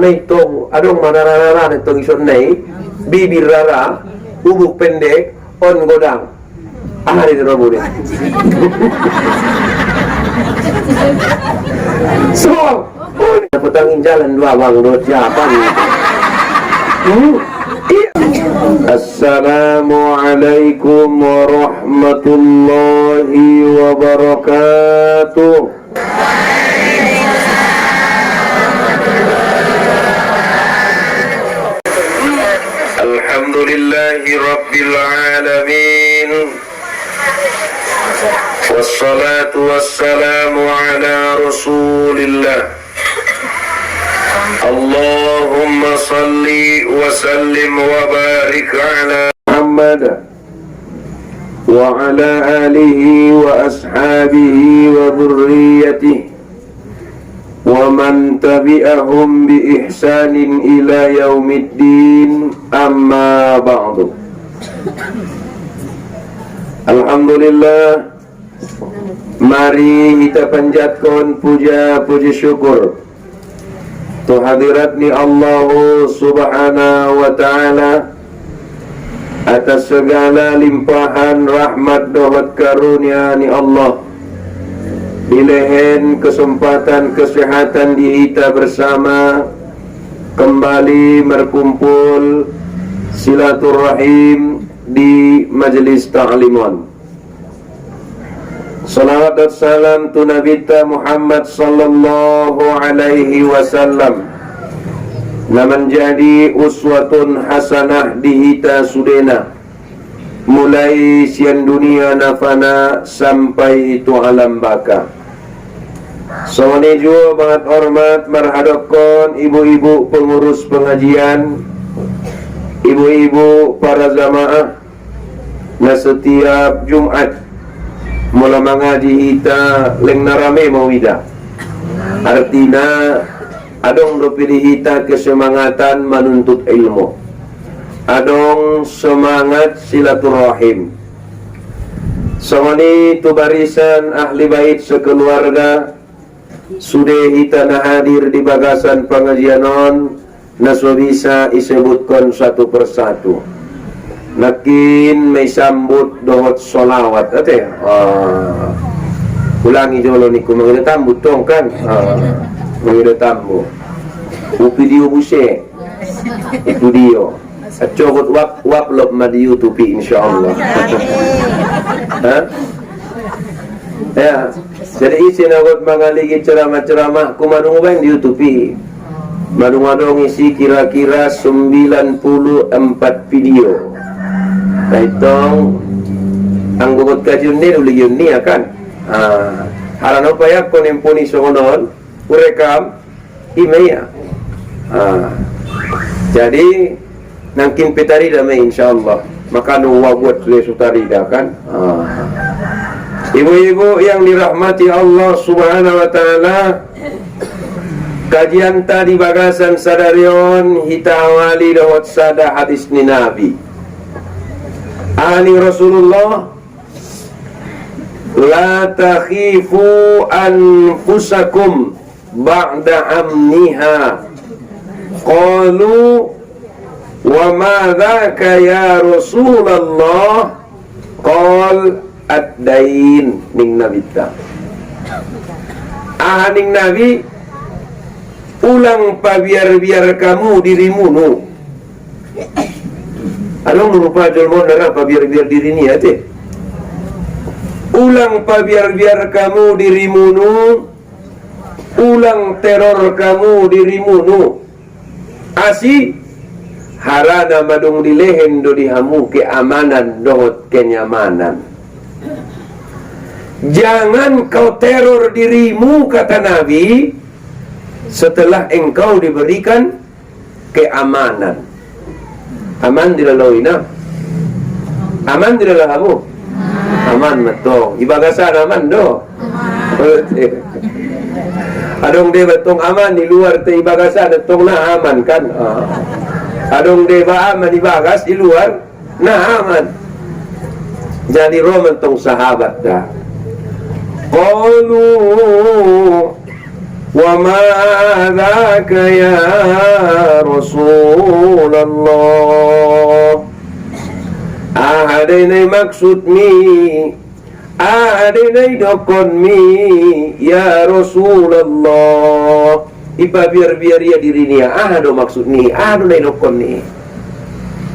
mana itong adong manarararan itong ison nai bibir rara bubuk pendek on godang ahari terobode. So petangin jalan dua bang dot siapa nih? Assalamualaikum warahmatullahi wabarakatuh. Alhamdulillahi rabbil alamin. Wassalatu wassalamu ala rasulillah. Allahumma salli wa sallim wa barik ala Muhammad wa ala alihi wa ashabihi wa dhurriyyatihi wa man tabi'ahum bi ihsanin ila yaumiddin, amma ba'du. Alhamdulillah, mari kita panjatkan puja puji syukur tu hadirat ni Allah subhanahu wa ta'ala atas segala limpahan rahmat dohot karunia ni Allah. Dilehen kesempatan kesehatan di kita bersama kembali berkumpul silaturahim di majlis ta'limun. Salawat dan salam tu Nabi Muhammad sallallahu alaihi wasallam na menjadi uswatun hasanah di hita sudena mulai sian dunia nafana sampai itu alam baka. Sawani jua banget hormat marhadapkan ibu-ibu pengurus pengajian, ibu-ibu para jamaah na setiap Jumat mula mengaji hita leng narame mawida. Artinya adong do pilih hita kesemangatan menuntut ilmu, adong semangat silaturahim. Sawani tu barisan ahli bait sekeluarga sudah hita na hadir di bagasan pengajianon na so bisa isebutkan satu persatu. Nakin may sambut dohot solawat ate ulangi jolo niku mangida tambu tong kan mangida tambu video buse itu dio acokot wap lop ma di YouTube insyaallah. Ya jadi isi nagot mangaligi ceramah-ceramah kumadung bang di YouTube madung-madung isi kira-kira 94 video. Itong ang gugot kajian ni uli yun niya kan harano pa yak kon imponi songonon urekam imaya jadi nangkin petarida may insyaallah maka nuwagot le sutarida kan. Ibu-ibu yang dirahmati Allah subhanahu wa ta'ala, kajian tadi bagasan sadarion hitawali dawat sada hadis ni Nabi ani Rasulullah la takhifu anfusakum ba'da amniha. Qalu wa ma dhaka ya Rasulullah? Qal ad-dain ning Nabi ta. Ning Nabi ulang pa biar kamu dirimu nu. Anong rupa jolmo na pa biar diri niya te. Ulang pa biar kamu dirimu nu. Ulang teror kamu dirimu nu. Asi harana madung dilehen do dihamu keamanan dohot kenyamanan. Jangan kau teror dirimu kata Nabi setelah engkau diberikan keamanan. Aman dilalui na. Aman dilalamu. Aman betul. Ibagasan aman do. Adong de betong aman di luar te ibagasan betong na aman kan. Adong de ba aman ibagas di luar na aman. Jadi roman tong sahabat dah. Qalu Wa ma dzaka ya Rasulullah. Adenai maksud mi, adenai dokon mi ya Rasulullah. Ipa biar ya diri ni do maksud ni, do nai dokon ni.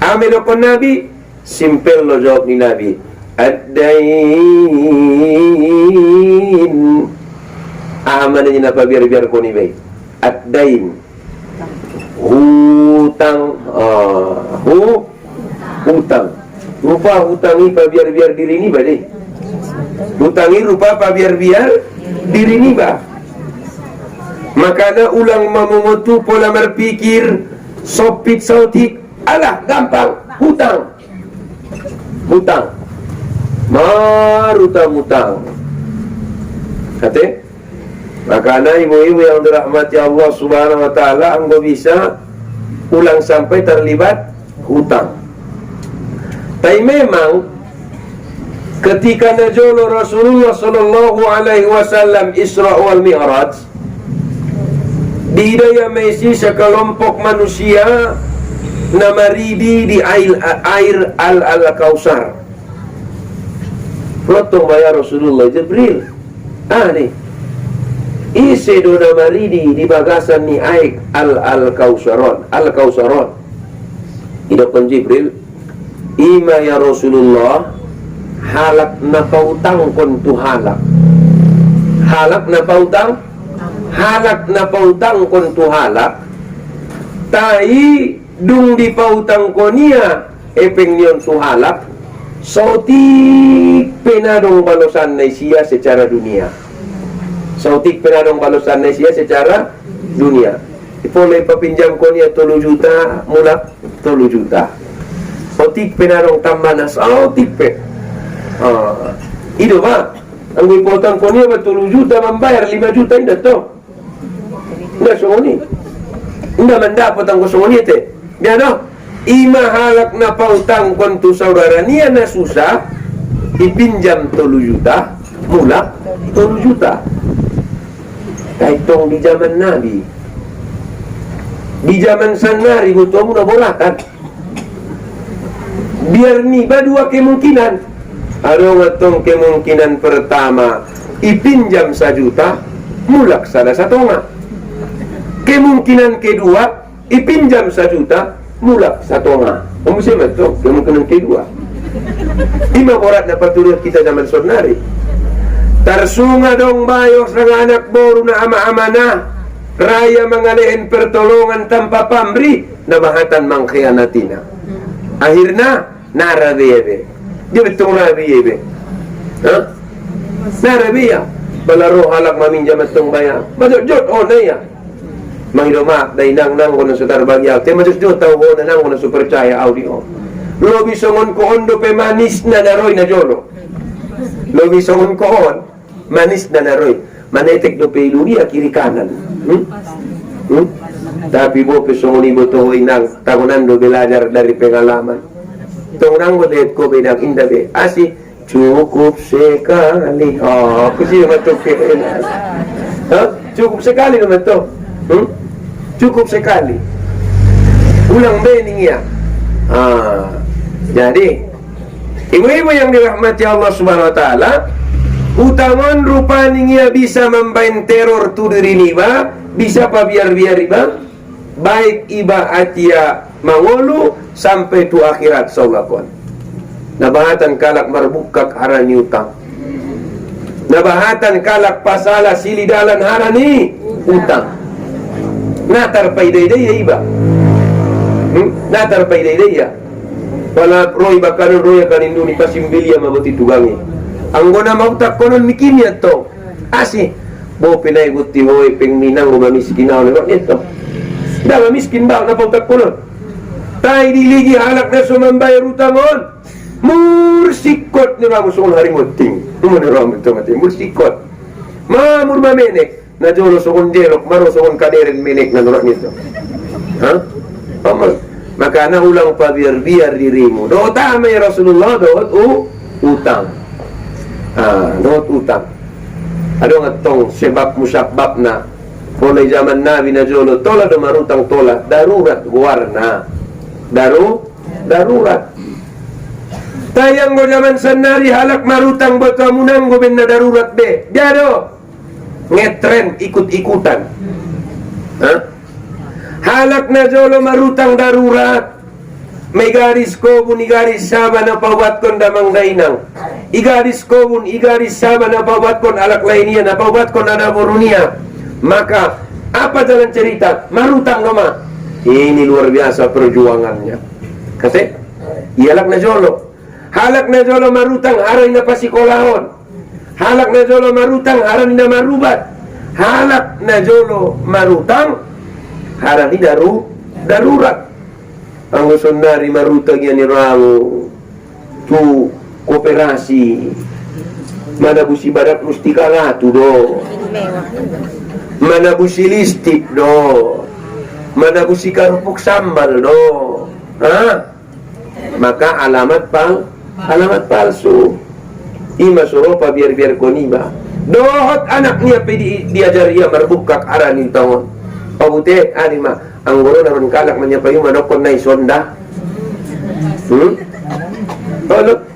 Ame dokon Nabi, simpel lo jawab ni Nabi. Ad-dain. Mana ni napa biar ko ni baik. Ad-dain. Hutang. Hutang. Rupa hutang ni pa biar diri ni ba deh. Hutang ni rupa pa biar diri ni ba. Makanya ulang memutu pola berpikir sopit sautik. Alah gampang, hutang. Marutang. Kata, makanya ibu-ibu yang dirahmati Allah Subhanahu Wa Taala, engkau bisa ulang sampai terlibat hutang. Tapi memang ketika najolo Rasulullah Sallallahu Alaihi Wasallam Isra wal Mi'raj, di daya Messi sekelompok manusia namaridi di air al-Kausar. Potong bayar Rasulullah Jibril. Nih. Ise do namaridi di bagasan ni air al-Kausaron. Idapun Jibril, ima ya Rasulullah, halak na pautang kon tu halak. Halak kon tu halak. Tai dung di pautang konia epeng nion tu halak. Sautik penadong balosan Nesia secara dunia. Sautik penadong balosan Nesia secara dunia. Ipoleh papinjam konia 3 juta, mulak 3 juta. Sautik penadong tambana, sautik pe. Itu ba? Ang ipotang konia ba 3 juta membayar 5 juta indah to. Enggak songoni. Enggak mendapat ang songoni te. Biar no. Ima halak na pautang kontu saudara niya na susah ipinjam 3 juta, mulak 3 juta. Kaitong di zaman Nabi, di zaman sanari butuh muna bolakan. Biar ni dua kemungkinan. Ada ngatong kemungkinan pertama ipinjam 1 juta, mulak salah satu. Kemungkinan kedua ipinjam 1 juta, mulak 1 orang. Mesti betul kemungkinan kedua. Ima borat dapat turut kita zaman sonari. Tarsunga dong bayo sang anak boru na ama-amana. Raya mengalihin pertolongan tanpa pamri, nabahatan mangkhianatina. Akhirnya narabiyebe. Dia betul narabiyebe. Narabiya. Balaro halak maminjam atong baya. Majot oh naya. Mangidoma dai nang ko na sutar bagya te majus jo taw ho na nang ko na supercaya audio lobi songon ko ondo pe manis na naroy na jolo lobi songon ko on manis na naroy manetek do pe iluni kiri kanan tapi bo pe songon ibo to inang tagunan do belajar dari pengalaman tonang ko det ko bedang inda be asi cukup sekali kusi matok cukup sekali naman to cukup sekali ulang bening ya. Jadi ibu-ibu yang dirahmati Allah Subhanahu Wa Taala, utangan rupa ningia bisa membain teror tu diri niba, bisa pa biar riba, baik iba atia mangolu sampai tu akhirat saulakon. Nabahatan kalak marbukak harani utang. Nabahatan kalak pasala silidalan harani utang. Natar paiday-day ya iba. Natar paiday-day ya. Wala roy bakaron roy kanindu ni pasimbilya mabuti tugangi. Anggona mautak konon mikimya to. Asi bo pinay guti hoy pengminang o mamiskinaw na ito. Da miskin ba na pautak konon. Tay diligi halak na sumambayar utangon. Mursikot ni ramo sukon harimuting. Tumo ni ramo ito mati. Mursikot. Mamur mamenek. Na jolo sukon jelok, maro sukon kaderen menek na nurak nito. Maka na ulang pa biar dirimu. Doot tama ya Rasulullah, doot utang. Doot utang. Ano nga tong sebab musabab na Mulai zaman Nabi na jolo tola do marutang tola darurat warna darurat. Tayang go zaman sanari halak marutang bota munang go ben na darurat be. Jado ngetren ikut-ikutan. Halak na jolo marutang darurat. May garis kobun igaris sama na pawat kon damang dainang. Igaris kobun igaris sama na pawat kon alak lainnya na pawat kon ada borunia. Maka apa jalan cerita? Marutang nama. Ini luar biasa perjuangannya. Kata, ialak na jolo. Halak na jolo marutang aray na pasikolahon. Halak na jolo marutang aray na marubat. Halak na jolo marutang aray darurat. Ang sunari marutang yan ni Rango tu kooperasi manabusi barat mustika latu do manabusi listik do manabusi karupuk sambal do maka alamat palsu ima suropa biar koniba dohot anak niya diajar ia merbukak aranin tahun pabute anima anggoro naron kalak manyapayu manokon na isonda tolok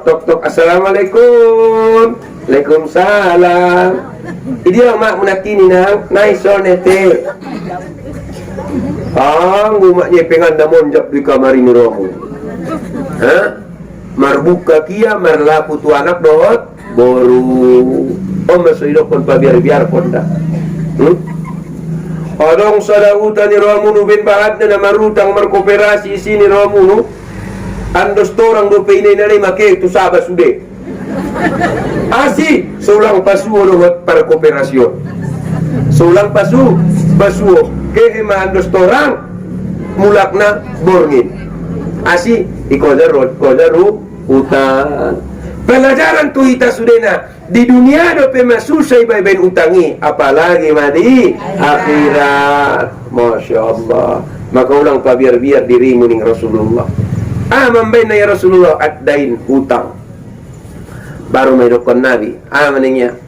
tok assalamualaikum waalaikumsalam idi ang mak munakini na isonete gumak nyepengan damon jak di kamari ni romo marbuka kia marlapu tu anak dohot boru masoidokon pa biar ponda Adong sadautan ni Romunu bin Bahad na marutang markooperasi sini Romunu andos torang do peinay na make tu sabas sude asi sulang pasuo do para kooperasyon sulang pasuo kaya andos torang mulak na borngin asi ikodaru utang pelajaran tu ita sudena di dunia do pemasusay bay utangi apalagi madi akhirat. Masya Allah. Maka ulang pabiar-biar dirimu ning Rasulullah mambay na ya Rasulullah at dain utang baru may dokon Nabi maningnya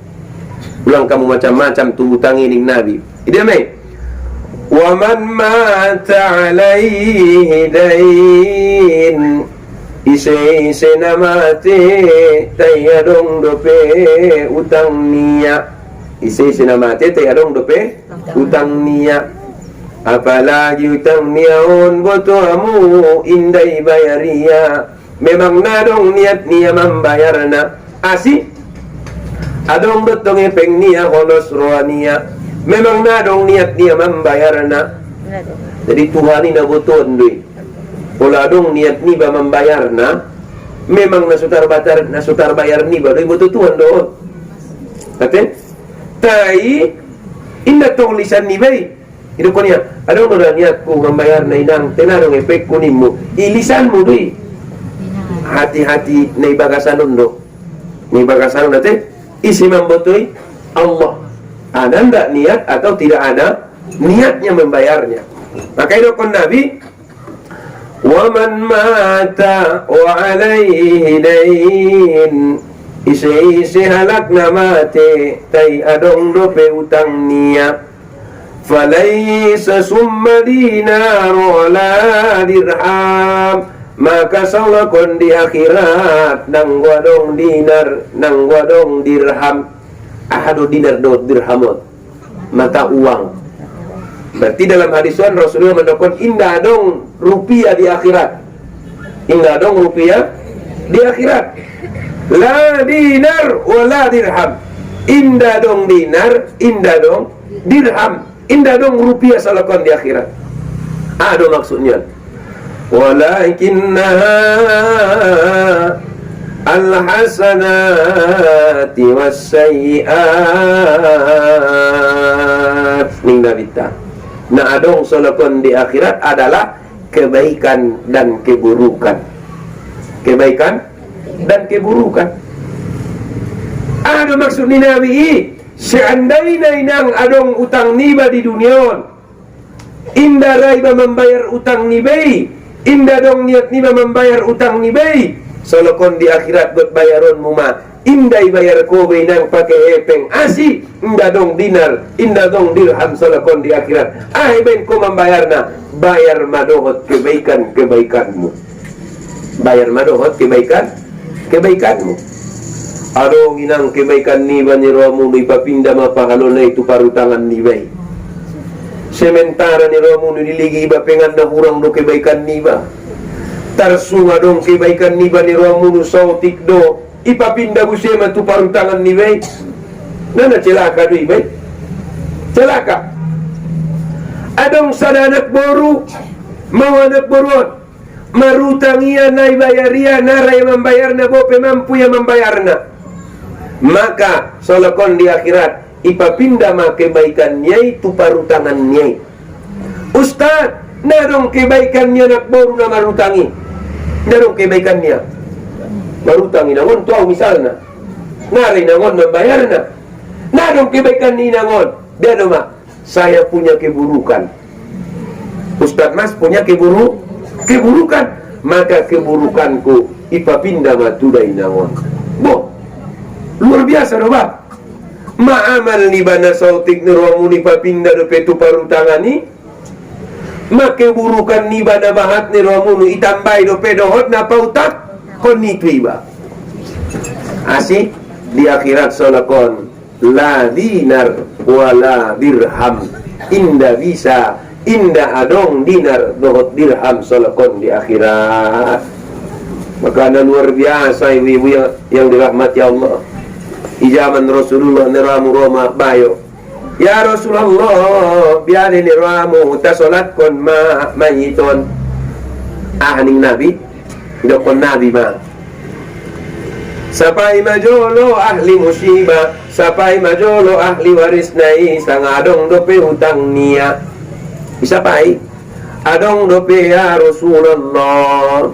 ulang kamu macam-macam tu utangi ning Nabi ide may wa man mata alaihi dain ise na mati tayadong dope utang niya ise na mati tayadong dope utang niya apalagi utang niya on boto amu inday bayariya memang nadong niat niya membayar na asi adong dotong epeng niya holos roa niya memang nadong niat niya membayar na jadi Tuhan ini boton dui Pola dong niat ni ba membayar na memang nasutar bayar ni ba doi butuh tuan do kate tai inda tong lisan ni bay itu konya adong do niat ko membayar na inang tenarong efek kunimu ilisan mo doi hati-hati na ibagasanon do ni bagasanon nate isi membotoi Allah ada ndak niat atau tidak ada niatnya membayarnya maka itu kon Nabi وَمَنْ مَاتَ وَعَلَيْهِ دَيْنٌ isi halak na mati tay adong dope utang niya falaysa summa dinar wala dirham maka salakon di akhirat nang wadong dinar nang wadong dirham ahadu dinar do dirhamot mata uang. Berarti dalam hadisan Rasulullah mendokon indah dong rupiah di akhirat. Indah dong rupiah di akhirat. La dinar wala dirham. Indah dong dinar, indah dong dirham. Indah dong rupiah salakon di akhirat. Ada maksudnya. Walakinnaha al-hasanati was-sayyi'at. Ning Nabita. Nah adong solokon di akhirat adalah kebaikan dan keburukan. Kebaikan dan keburukan. Ada maksud ni Nabi seandainya inang adong utang niba di dunia indah raiba membayar utang nibai indah dong niat niba membayar utang nibai solokon di akhirat buat bayaron muma indai bayar kowe nang pakai epeng asi, indah dong dinar, indah dong dirham salakon di akhirat. Ben ko membayarna, bayar madohot kebaikanmu. Bayar madohot kebaikanmu. Ado ginang kebaikan ni banyiromu ni papinda mapahalona itu parutangan ni bay. Sementara ni romu ni diligi iba pengan na hurang do kebaikan ni ba. Tarsunga dong kebaikan ni ba ni romu nu sautik do ipapinda busema tu parutangan ni bay. Nana celaka do ibay. Celaka. Adong sadanak boru, mau anak boruan. Marutangia na ibayaria narai membayar na bope mampu yang membayarna. Maka solokon di akhirat ipapinda ma kebaikan nyai tu parutangan nyai. Ustaz, narong kebaikannya nak boru na marutangi. Narong kebaikannya marutangi nangon tuau misalna. Narai nangon membayarna. Narong kebaikan ni nangon. Dia doma, saya punya keburukan. Ustaz Mas punya keburukan, maka keburukanku ipapinda matudai nangon. Boh, luar biasa doh bab. Ma'amal ni bana sautik ni romu ni papinda do petu parutangan ni. Ma keburukan ni bana bahat ni romu ni itambai do pedohot na pautak kon ni tuiba. Asih di akhirat solakon la dinar wala dirham. Inda adong dinar dohot dirham solakon di akhirat. Maka luar biasa ibu-ibu yang dirahmati Allah. Ijaman Rasulullah niramu Roma bayo. Ya Rasulullah, biar niramu tasolat kon mayiton. Ahning Nabi, dokon Nabi ma. Sapai majolo ahli musibah, sapai majolo ahli waris nai sang adong dope hutang nia. Isapai adong dope ya Rasulullah.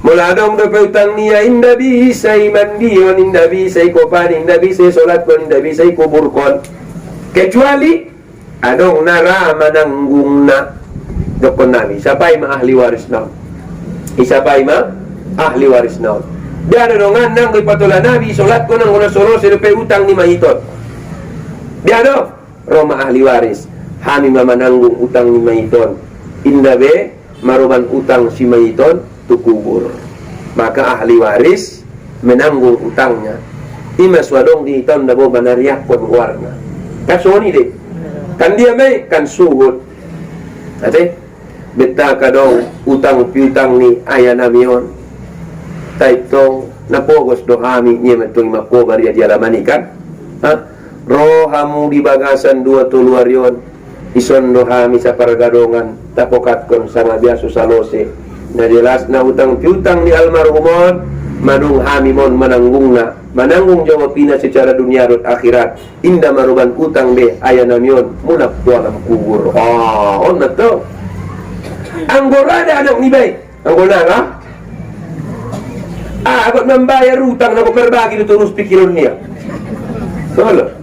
Mula adong dope hutang nia inda bisai mandion, inda bisai kopan, inda bisai solat kon, inda bisai kubur kon. Kecuali adong nara mananggung na dokon Nabi. Sapai ma ahli waris naon. Isapai ma ahli waris naon. Dia ada dongan nang ipatola Nabi solat ko nang una solo serupe utang ni mahiton. Dia ada Roma ahli waris. Hami mamananggung utang ni mahiton. Inda be maruban utang si mahiton tu kubur. Maka ahli waris menanggung utangnya. Ima swadong di hiton dabo banariak kon warna. Kasoni de. Kan dia mai kan suhud. Ate beta kadong utang piutang ni aya nabion. Taito napogos do hami niya matong mapobar ya dialaman ikan. Rohamu di bagasan dua tuluar yon. Ison do hami sa paragadongan tapokat kon sama biaso salose. Na jelas na utang piutang ni almarhumon madung hami mon mananggung jawa pina secara dunia dan akhirat. Inda maruban utang be ayanamyon munak dalam kubur. On na to. Anggora ada anak ni bay. Anggora lah. Abot membayar utang na berbagi itu terus pikiran niya. Salah.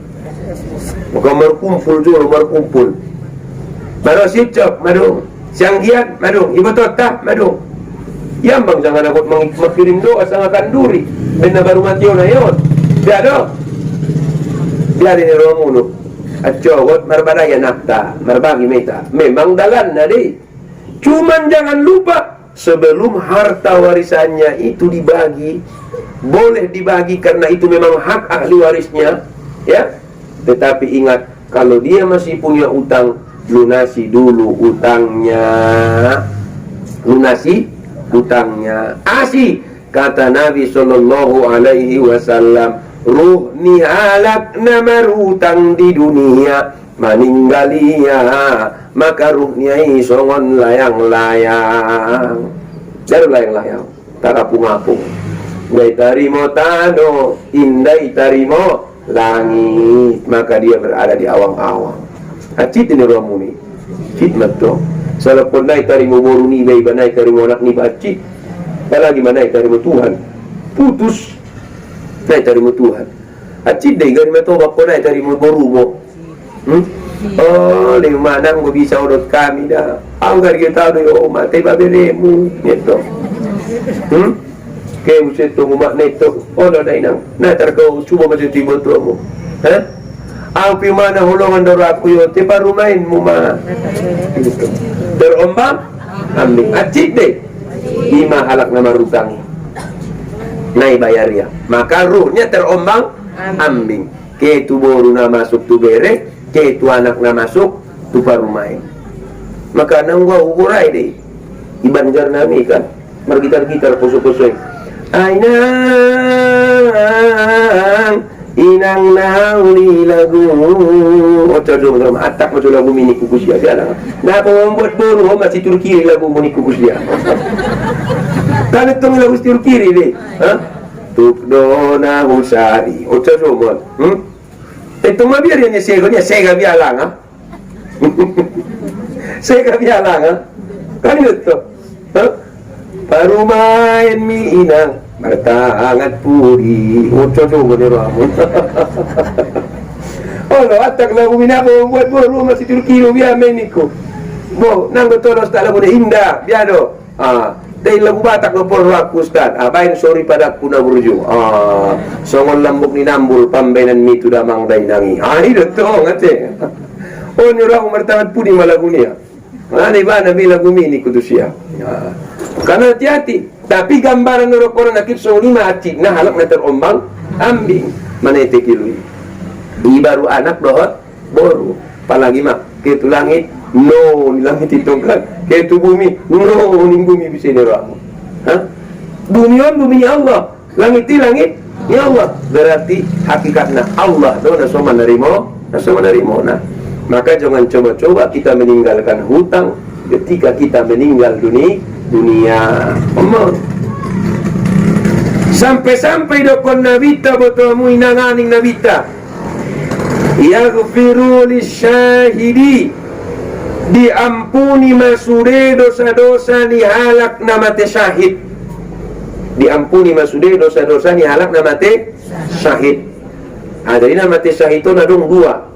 Maka markumpul jual markumpul. Maro sipcok, maro siang giat, maro ibu tota, maro. Yambang jangan akut makirim doa sang akan duri. Benda baru mati na yon. Dia do. Dia di romuno. Acokot marbadaya nakta, marbagi meta. Memang dalan na deh. Cuman jangan lupa sebelum harta warisannya itu dibagi, boleh dibagi karena itu memang hak ahli warisnya, ya. Tetapi ingat, kalau dia masih punya utang, lunasi dulu utangnya. Lunasi utangnya. Asih kata Nabi sallallahu alaihi wasallam, ruh ni halak nama utang di dunia, meninggalia maka ruhnya songon layang-layang. Dari layang-layang tarapung-apung. Indai tarimo tano, indai tarimo langit, maka dia berada di awang-awang. Acit ini romuni. Fitnah to. Salah pun nai tarimo boru ni bay banai tarimo nak ni bacit. Apalagi manai tarimo Tuhan. Putus. Nai tarimo Tuhan. Acit dai gani mato bako nai tarimo boru mo. Oh, lima nang mo bisa urut kami dah. Anggar kita do yo mate babelemu gitu. Kaya usai tu umat neto. Oh dah inang. Nah terkau cuba macam tiba tu mu. Ang pimana hulungan dara aku yo te parumain mo ma. Terombang ambing. Acik deh. Ima halak nama rutangi. Nai bayar ya. Maka ruhnya terombang ambing. Ke tu boru na masuk tu bere, ke tu anak na masuk tu parumain. Maka nang gua ukurai deh. Iban jar nami kan. Margitar-gitar puso-pusoy. Ainang inang nauli lagu. Oca dong dalam atak macam lagu mini kukus dia biarlah. Nah membuat boru masih Turki lagu mini kukus dia. Kan itu lagu Turki deh. Tuk dona husari. Oca dong. Itu mah biar dia sega biarlah. Sega biarlah. Kan itu. Parumain mi inang bertangat puri. Oca dong ni ramu. Oh lo atak lagu minabo buat boru masih Turki biar meniko. Bo nang tolos tak lagu indah biado. Dai lagu Batak no por aku ustad. Bain sorry pada kuna burju. Songon lambuk ni nambul pambenan mi tu damang dai nangi. Itu to ngate. Oh ni orang bertangat puri malagu ni. Ni ba nabi lagu mini kudusia. Karena hati-hati. Tapi gambaran orang-orang nakib lima acik na halak na terombang ambing manete kilui. Di baru anak dohot boru. Palagi mak ke tu langit no ni langit itu kan. Ke tu bumi no ni bumi bisa diramu. Bumi on bumi Allah. Langit ni langit ya Allah. Berarti hakikatnya Allah do na soma narimo nah. Maka jangan coba-coba kita meninggalkan hutang ketika kita meninggal dunia. Sampai-sampai dokon nabita botomu inanganing nabita. Yaghfiru lisyahidi, diampuni masude dosa-dosa ni halak namate syahid. Diampuni masude dosa-dosa ni halak namate syahid. Jadi namate syahid itu adong dua.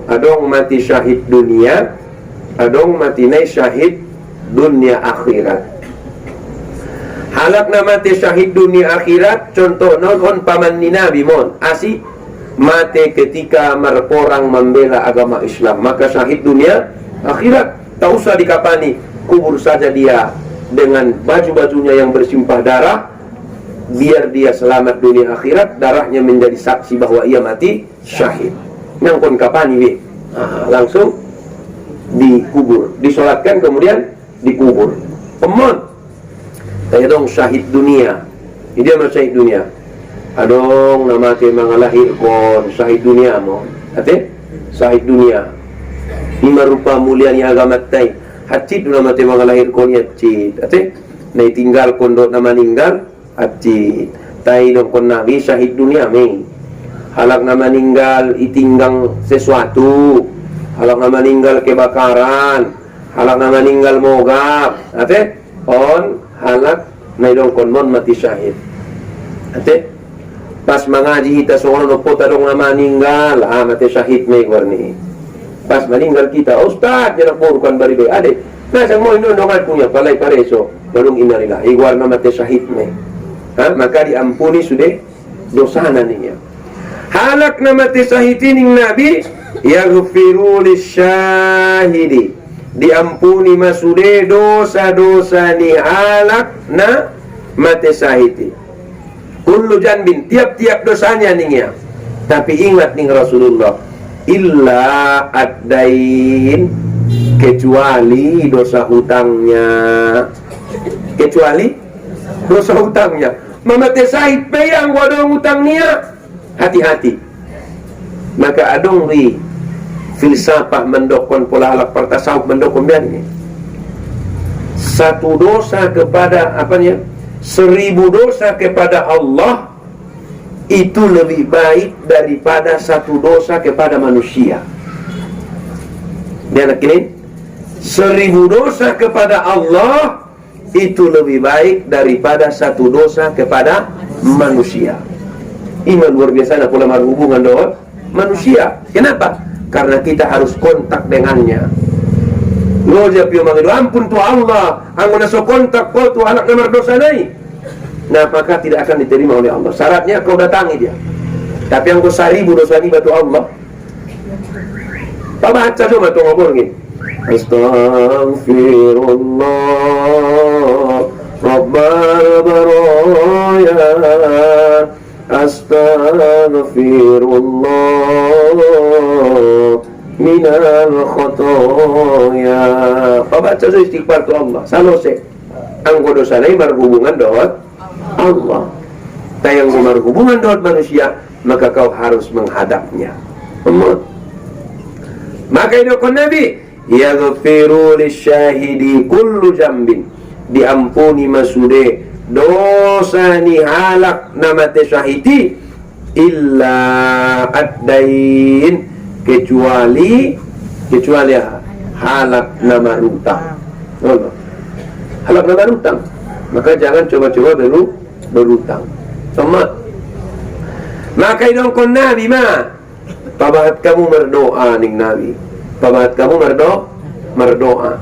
Adong mati syahid dunia, adong mati nai syahid dunia akhirat. Halak na mati syahid dunia akhirat, contoh non paman ni Nabi mon asi mati ketika merporang membela agama Islam, maka syahid dunia akhirat. Tak usah dikapani, kubur saja dia dengan baju-bajunya yang bersimpah darah, biar dia selamat dunia akhirat, darahnya menjadi saksi bahwa ia mati syahid. Nyangkon kapani langsung dikubur, disolatkan kemudian dikubur. Pemon kaya dong syahid dunia. Dia syahid dunia. Adong nama ke mangalahir kon syahid dunia mo. Ate syahid dunia. Lima rupa mulia ni agama tai. Hacid nama te mangalahir kon ya cid. Ate nai tinggal kon do nama ninggal hacid. Tai dong kon nabi syahid dunia me. Halak nama ninggal itinggang sesuatu. Halak nama ninggal kebakaran. Halak nama ninggal mogap. Ate on halak naidong konmon mati syahid. Ate pas mengaji kita soal no pota dong nama ninggal mati syahid me warni. Pas meninggal kita ustaz jangan burukan bari be ade. Nah sang mo ino dongan punya palai pareso balung inalillah igwar nama mati syahid me. Maka diampuni sudah dosa naninya. Halak nama mati syahid ning nabi yaghfiru lisyahidi, diampuni masude dosa-dosa ni halak na mate sahiti. Kullu janbin, tiap-tiap dosanya ning ya. Tapi ingat ning Rasulullah, illa ad-dain, kecuali dosa hutangnya. Kecuali dosa hutangnya. Mamate sahid peyang wadong hutangnya. Hati-hati. Maka adong ri filsafah mendokon pola halak pertasawuf mendokon biar ini. Satu dosa kepada apanya? 1000 dosa kepada Allah itu lebih baik daripada satu dosa kepada manusia. Dia nak ini 1000 dosa kepada Allah itu lebih baik daripada satu dosa kepada manusia. Iman luar biasa nak pola hubungan dengan manusia. Kenapa? Karena kita harus kontak dengannya. Lo jawab yo mangido ampun tu Allah, anggo na so kontak ko tu anak nomor dosa nai. nah maka tidak akan diterima oleh Allah. Syaratnya kau datangi dia. Tapi yang kau 1000 dosa ni batu Allah. Baca cuma tu ngomong ni. Astaghfirullah Rabbal baraya, astaghfirullah minal khotoya. Baca istighfar tu Allah. Salose. Anggo dosa lain berhubungan dengan Allah. Tapi yang berhubungan dengan manusia, maka kau harus menghadapnya. Maka itu kan Nabi, yaghfiru lisyahidi kullu jambin, diampuni masude dosa ni halak nama syahidi illa ad-dain, kecuali halak nama hutang. Halak nama hutang, maka jangan coba-coba berhutang. Sama. Maka idong kon Nabi pabahat kamu berdoa ning Nabi. Pabahat kamu berdoa. Berdoa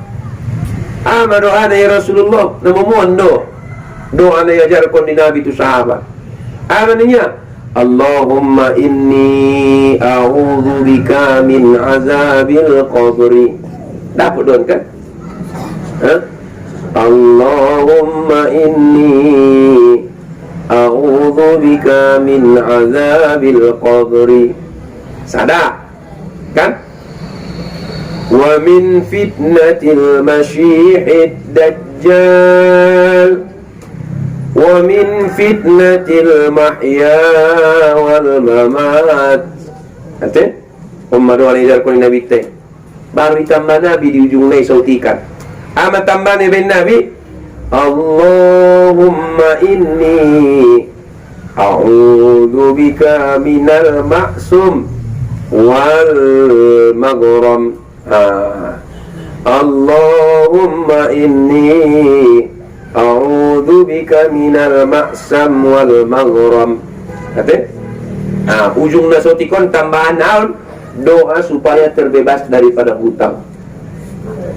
ya Rasulullah. Namumun doa na yajar kon di Nabi tu sahabat. Niya? Allahumma inni a'udzu bika min azabil qabri. Dapat doon kan? Allahumma inni a'udzu bika min azabil qabri. Sadar kan? Wa min fitnatil masyihid dajjal wa min fitnatil mahya wal mamat. Ate? Doa nijar ko ni Nabi te. Baru ditambah Nabi di ujung ni sautikan. Amat tambah ni ben Nabi, Allahumma inni a'udzu bika minal ma'sum wal maghram. Allahumma inni a'udzu bika minal ma'sam wal maghram. Kata? Ujung nasotikon tambahan naon? Doa supaya terbebas daripada hutang.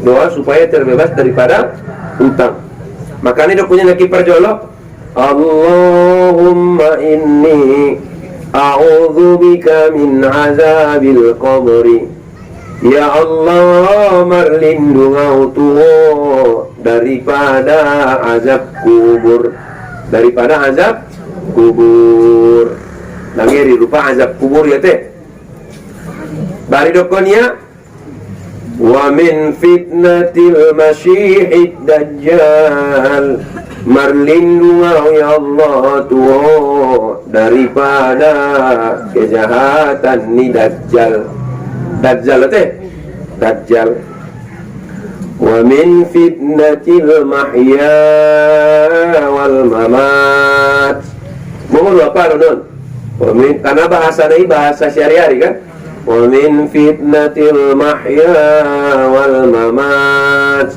Doa supaya terbebas daripada hutang. Makanya dia punya lagi perjolok. Allahumma inni a'udzu bika min azabil qabri. Ya Allah, merlindung tuho daripada azab kubur. Daripada azab kubur. Nangiri rupa azab kubur ya teh. Bari dokonya wa min fitnatil masyihid dajjal, merlindung ya Allah tuho daripada kejahatan ni dajjal. Dajjal teh, dajjal. Wa min fitnatil mahya wal mamat. Mohon apa non? Wa min, karena bahasa ini bahasa sehari-hari kan? Wa min fitnatil mahya wal mamat,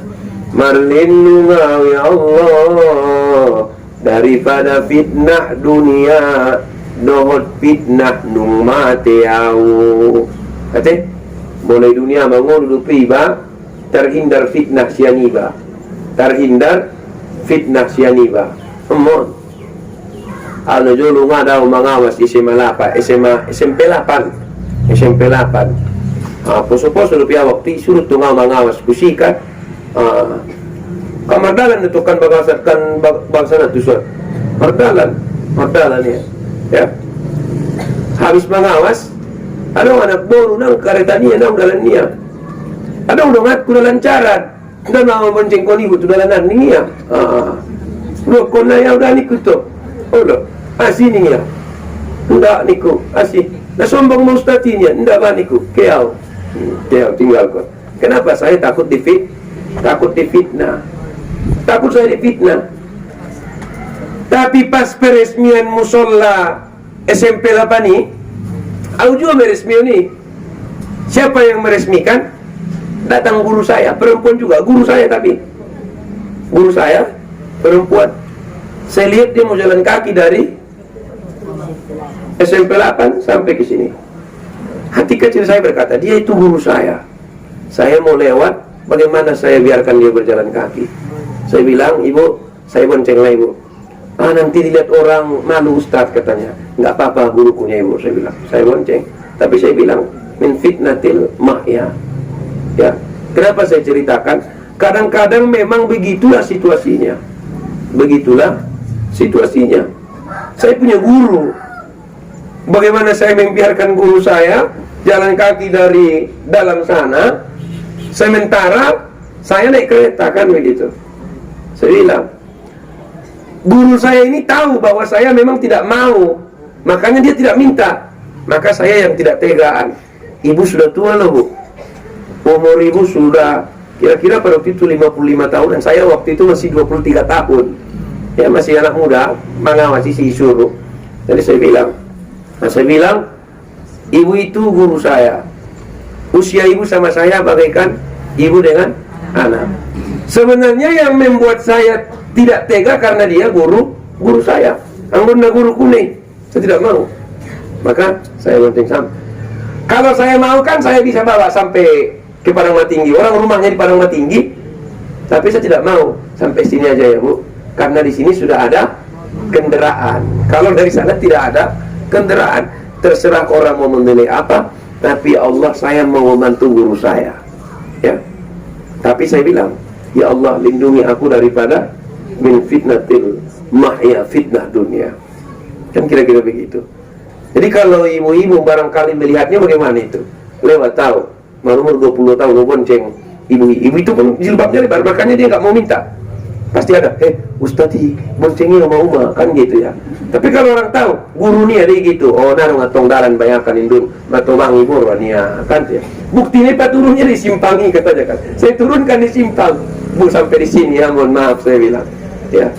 merlindung ya Allah daripada fitnah dunia dohot fitnah nung mate au. Kata mulai dunia mengurupi ba terhindar fitnah sianiba, terhindar fitnah sianiba. Ano julu ngadaw mangawas SMA 8, SMP 8. Poso-poso lupa waktu surut tungaw mangawas kusikat. Kamardalan itu kan bangsa na tusot. Mardalan ya. Habis mangawas, ada anak baru nang kareta niya nang dalan niya. Ada undangat ku lancaran. Dan mau menceng koni ku dalanan niya. Lo kona ya udah niku to. Odo, asini ya. Ndak niku, asih. Nah sombong mau ustatinya, ndak ba niku. Keau tinggal kok. Kenapa saya takut difitnah? Takut saya difitnah. Tapi pas peresmian musola SMP 8 ini, aku juga meresmikan nih. Siapa yang meresmikan? Datang guru saya, perempuan juga. Guru saya perempuan. Saya lihat dia mau jalan kaki dari SMP 8 sampai ke sini. Hati kecil saya berkata, dia itu guru saya. Saya mau lewat, bagaimana saya biarkan dia berjalan kaki? Saya bilang, ibu, saya boncenglah ibu. Nanti dilihat orang, malu Ustaz katanya. Nggak apa-apa gurukunya ibu, saya bilang. Saya bonceng. Tapi saya bilang, min fitnatil mahya. Ya, kenapa saya ceritakan? Kadang-kadang memang begitulah situasinya. Begitulah situasinya. Saya punya guru. Bagaimana saya membiarkan guru saya jalan kaki dari dalam sana, sementara saya naik kereta, kan begitu. Saya bilang, guru saya ini tahu bahwa saya memang tidak mau, makanya dia tidak minta. Maka saya yang tidak tegaan. Ibu sudah tua loh, Bu. Umur ibu sudah kira-kira pada waktu itu 55 tahun, dan saya waktu itu masih 23 tahun. Ya, masih anak muda, mengawasi si suruh. Jadi saya bilang, ibu itu guru saya. Usia ibu sama saya bagaikan ibu dengan anak. Sebenarnya yang membuat saya tidak tega karena dia guru saya. Anggota guru kuning, saya tidak mau. Maka saya bonceng Sam. Kalau saya mau kan saya bisa bawa sampai ke Padang Matinggi. Orang rumahnya di Padang Matinggi. Tapi saya tidak mau sampai sini aja ya, Bu. Karena di sini sudah ada kendaraan. Kalau dari sana tidak ada kendaraan. Terserah orang mau menilai apa, tapi Allah, saya mau membantu guru saya. Ya. Tapi saya bilang, ya Allah, lindungi aku daripada min fitnatil mahya, fitnah dunia. Kan kira-kira begitu. Jadi kalau ibu-ibu barangkali melihatnya bagaimana itu? Lewat tahu, umur 20 tahun bonceng ibu itu pun jilbabnya lebar, makanya dia nggak mau minta. Pasti ada, Ustadi boncengnya uma kan gitu ya. Tapi kalau orang tahu guru nih ada gitu, oh narung atong dalan bayangkan indun atau bang ibu nia kan ya. Buktinya pak turunnya di simpangi katanya kan. Saya turunkan di simpang, Bu, sampai di sini ya, mohon maaf saya bilang. Ya.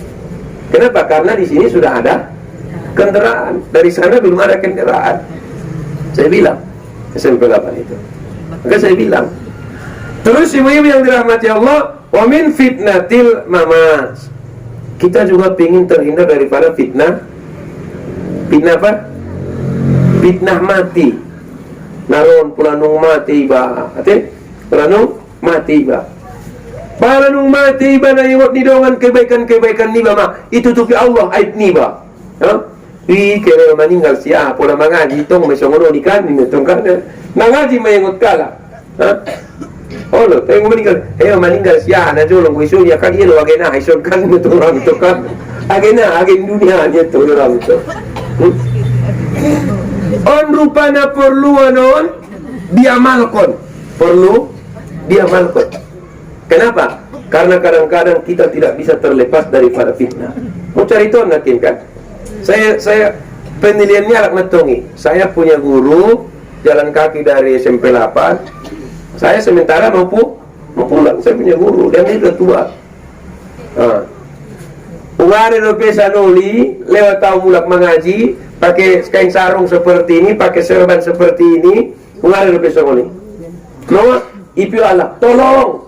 Kenapa? Karena di sini sudah ada kendaraan. Dari sana belum ada kendaraan. Saya bilang SMP 8 itu. Maka saya bilang. Terus ibu-ibu yang dirahmati Allah, wa min fitnatil mamat. Kita juga ingin terhindar daripada fitnah. Fitnah apa? Fitnah mati. Naron pulanung mati ba. Ate? Pulanung mati ba. Pulanung mati ba na iwat ni dongan kebaikan-kebaikan ni ba ma. Itutupi Allah aib ni ba. Ha? Kaya meninggal siya. Pula mangaji itong may songono ni kanin. Itong kanin. Nangaji mayangot kala. Ha? Oh lo, tayo meninggal. Meninggal siya na jolong iso niya kagilo agena ison kan itu orang itu kan. Agena agen dunia niya to orang itu. On rupanya perlu anon diamalkan. Perlu diamalkan. Kenapa? Karena kadang-kadang kita tidak bisa terlepas daripada fitnah. Mau cari tuan nakin kan? Saya penilaiannya alat metongi. Saya punya guru jalan kaki dari SMP 8. Saya sementara mau pulang. Saya punya guru dan dia sudah tua. Umare do pesa noli lewat tahu mulak mengaji, pakai kain sarung seperti ini, pakai serban seperti ini. Umare do pesa noli. Noa ipi Allah, tolong.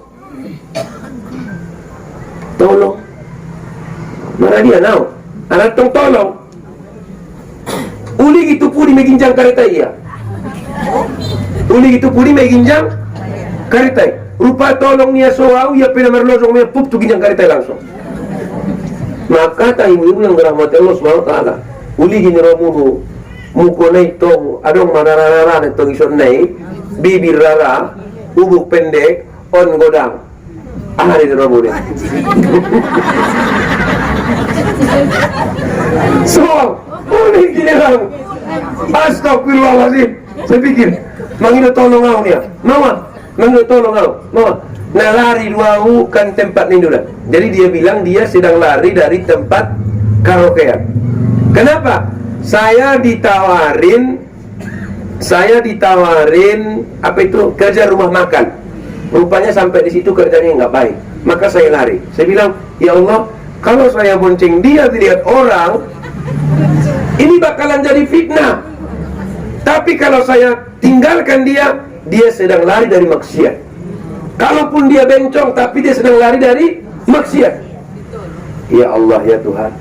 Mana dia now? Anak tolong. Uli gitu pudi meginjang kereta iya. Uli gitu pudi meginjang kereta. Rupa tolong niya soau ya pina merlosong me pup tu ginjang kereta langsung. Maka ta ibu-ibu yang dirahmati Allah Subhanahu wa taala. Uli gini romunu muko na ito adong manararara na itong ison na bibir rara ubuk pendek on godang. Ahari na romunu. So, uli gini lang. Astagfirullahaladzim. Saya pikir, mangino tolong aku niya. Mangino tolong aku. Nah lari duau kan tempat nindulan. Jadi dia bilang dia sedang lari dari tempat karaokean. Kenapa? Saya ditawarin apa itu kerja rumah makan. Rupanya sampai di situ kerjanya nggak baik. Maka saya lari. Saya bilang, ya Allah, kalau saya bonceng dia dilihat orang, ini bakalan jadi fitnah. Tapi kalau saya tinggalkan dia sedang lari dari maksiat. Kalaupun dia bencong, tapi dia sedang lari dari maksiat. Ya Allah ya Tuhan.